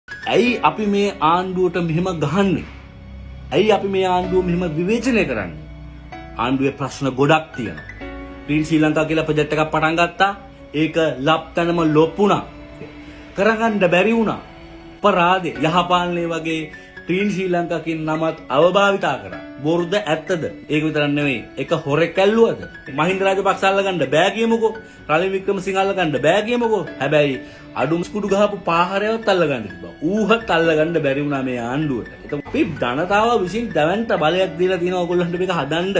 ඇයි අපි මේ ආණ්ඩුවට මෙහෙම ගහන්නේ? ඇයි අපි මේ ආණ්ඩුව මෙහෙම විවේචනය කරන්නේ? ආණ්ඩුවේ ප්‍රශ්න ගොඩක් තියෙනවා. ක්ලීන් ශ්‍රී ලංකා කියලා ප්‍රොජෙක්ට් එකක් පටන් ගත්තා. ඒක ලප්තනම ලොප්පුණා. කරගන්න බැරි වුණා. අපරාධේ යහපාලනයේ වගේ ක්ලීන් ශ්‍රී ලංකා කියන නමත් අවභාවිතා කරා. බොරුද ඇත්තද? ඒක විතරක් නෙවෙයි. ඒක හොරෙක් ඇල්ලුවද? මහින්ද රාජපක්ෂ අල්ලගන්න බෑ කියමුකෝ. රනිල් වික්‍රමසිංහ අල්ලගන්න බෑ කියමුකෝ. හැබැයි අඩුම් කුඩු ගහපු පාහරයවත් අල්ලගන්න තිබ්බා. ඌහත් අල්ලගන්න බැරි වුණා මේ ආණ්ඩුවට. ඒක අපි ජනතාව විසින් දැවැන්ත බලයක් දීලා තියෙනවා ඕගොල්ලන්ට මේක හදන්න.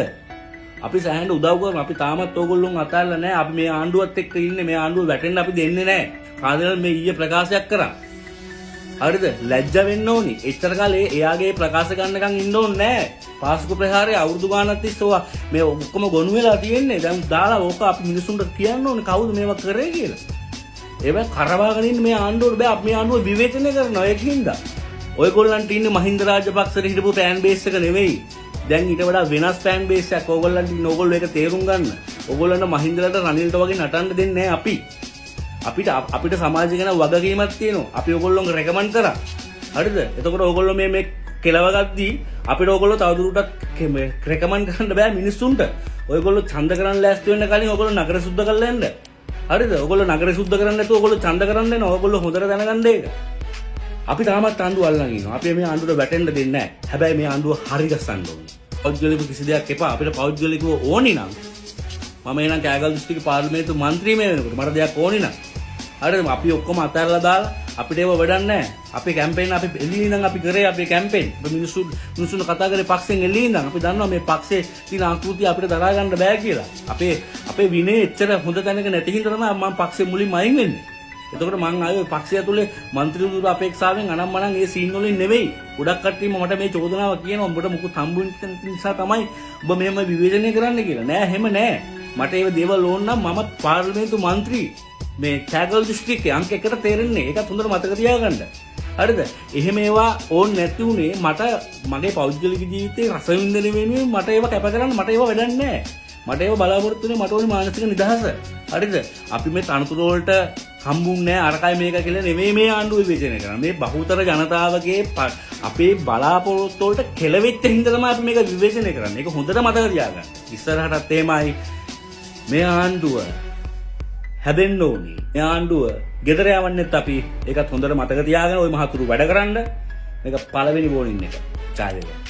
අපි සෑහෙන උදව් කරනවා. අපි තාමත් ඕගොල්ලොන් අතල්ලා නැහැ. අපි මේ ආණ්ඩුවත් එක්ක ඉන්නේ. මේ ආණ්ඩුව වැටෙන්න අපි දෙන්නේ නැහැ. කාදේවල් මේ ඊයේ ප්‍රකාශයක් කරා. හරිද? ලැජ්ජ වෙන්න ඕනි. එච්චර කාලේ එයාගේ ප්‍රකාශ ගන්නකම් ඉන්න ඕනේ නැහැ. පාස්කු ප්‍රහාරය අවුරුදු ගානක් තිස්සේ මේ ඔක්කොම ගොනු වෙලා තියෙන්නේ. දැන් දාලා ඕක අපි මිනිසුන්ට කියන්න ඕනේ කවුද මේවා කරේ කියලා. ඒවා කරවාගෙන ඉන්න මේ ආණ්ඩුවට බෑ. අපි මේ ආණ්ඩුව විවේචනය කරනවා ඒකින්ද. ඔයගොල්ලන්ට ඉන්නේ මහින්ද රාජපක්ෂට හිටපු පෑන් බේස් එක නෙවෙයි. දැන් ඊට වඩා වෙනස් පෑන් බේස් එකක් ඕගොල්ලන්ට ඉන්න. ඕගොල්ලෝ ඒක තේරුම් ගන්න. ඕගොල්ලන්ට මහින්දලට රනිල්ට වගේ නටන්න දෙන්නේ නැහැ අපි. අපිට සමාජය ගැන වගකීමක් තියෙනවා. අපි ඕගොල්ලොන්ව රෙකමන්ඩ් කරා. හරිද? එතකොට ඕගොල්ලෝ මේ කෙලව ගද්දී අපිට ඕගොල්ලෝ තවදුරටත් රෙකමන්ඩ් කරන්න බෑ මිනිස්සුන්ට. ඔයගොල්ලෝ ඡන්ද කරන්න ලෑස්ති වෙන්න කලින් ඕගොල්ලෝ නගර සුද්ධ කරලා යන්න. හරිද? ඕගොල්ලෝ නගර සුද්ධ කරන්නේ නැතුව ඕගොල්ලෝ ඡන්ද කරන්න එනවා. ඕගොල්ලෝ හොඳට දැනගන්න ඒක. අපි තාමත් ආණ්ඩුව අල්ලන් ඉන්නවා. අපි මේ ආණ්ඩුවට වැටෙන්න දෙන්නේ නැහැ. හැබැයි මේ ආණ්ඩුව හරි ගස්සන්න ඕනේ. පෞද්ගලික කිසි දෙයක් එපා. අපිට පෞද්ගලිකව ඕනි නම් මම එනම් කෑගල් දිස්ත්‍රික්ක පාර්ලිමේන්තු මන්ත්‍රී මේ වෙනකොට මට දෙයක් ඕනි නම් හරිද? අපි ඔක්කොම අතහැරලා දාලා අපිට ඒව වැඩක් නැහැ. අපේ කැම්පේන් අපි එළියේ ඉඳන් අපි කරේ අපේ කැම්පේන්. අපි මිනිස්සුන්ට කතා කරේ පක්ෂෙන් එළියේ ඉඳන්. අපි දන්නවා මේ පක්ෂේ තියෙන ආකෘතිය අපිට දරා ගන්න බෑ කියලා. අපේ විනය එච්චර හොඳ තැනක නැති හින්දා තමයි මම පක්ෂේ මුලින්ම අයින් වෙන්නේ. එතකොට මං ආයේ පක්ෂය ඇතුලේ മന്ത്രിතුරු අපේක්ෂාවෙන් අනම්මනම් ඒ සීන් වලින් නෙවෙයි. ගොඩක් කට්ටියම මට මේ චෝදනාව කියනවා උඹට මුකුත් හම්බුනේ නිසා තමයි ඔබ මෙහෙම විවේචනය කරන්න කියලා. නෑ එහෙම නෑ. මට ඒ දේවල් ඕන නම් මම පාර්ලිමේන්තු මන්ත්‍රී මේ කෑගල් දිස්ත්‍රික්කයේ අංක 1ට තේරෙන්නේ. ඒකත් හොඳට මතක තියාගන්න. හරිද? එහෙම ඒවා ඕන් නැති උනේ මට මගේ පෞද්ගලික ජීවිතේ රස විඳින වෙනුවෙන් මට ඒවා කැප කරන්න මට ඒවා වැඩක් නැහැ. මට ඒවා බලාපොරොත්තු වෙන්නේ මට ඕනේ මානසික නිදහස. හරිද? අපි මේ තනතුරු වලට හම්බුන්නේ අරකයි මේක කියලා නෙමෙයි මේ ආණ්ඩුව විවේචනය කරන්නේ. මේ බහුතර ජනතාවගේ අපේ බලාපොරොත්තු වලට කෙලවෙච්ච හින්දා තමයි අපි මේක විවේචනය කරන්නේ. ඒක හොඳට මතක තියාගන්න. ඉස්සරහටත් එමයයි මේ ආණ්ඩුව හැදෙන්න ඕනේ. මේ ආණ්ඩුව ගෙදර යවන්නෙත් අපි ඒකත් හොඳට මතක තියාගෙන ওই මහතුරු වැඩ කරන්න මේක පළවෙනි බෝනින් එක. චාය වේවා.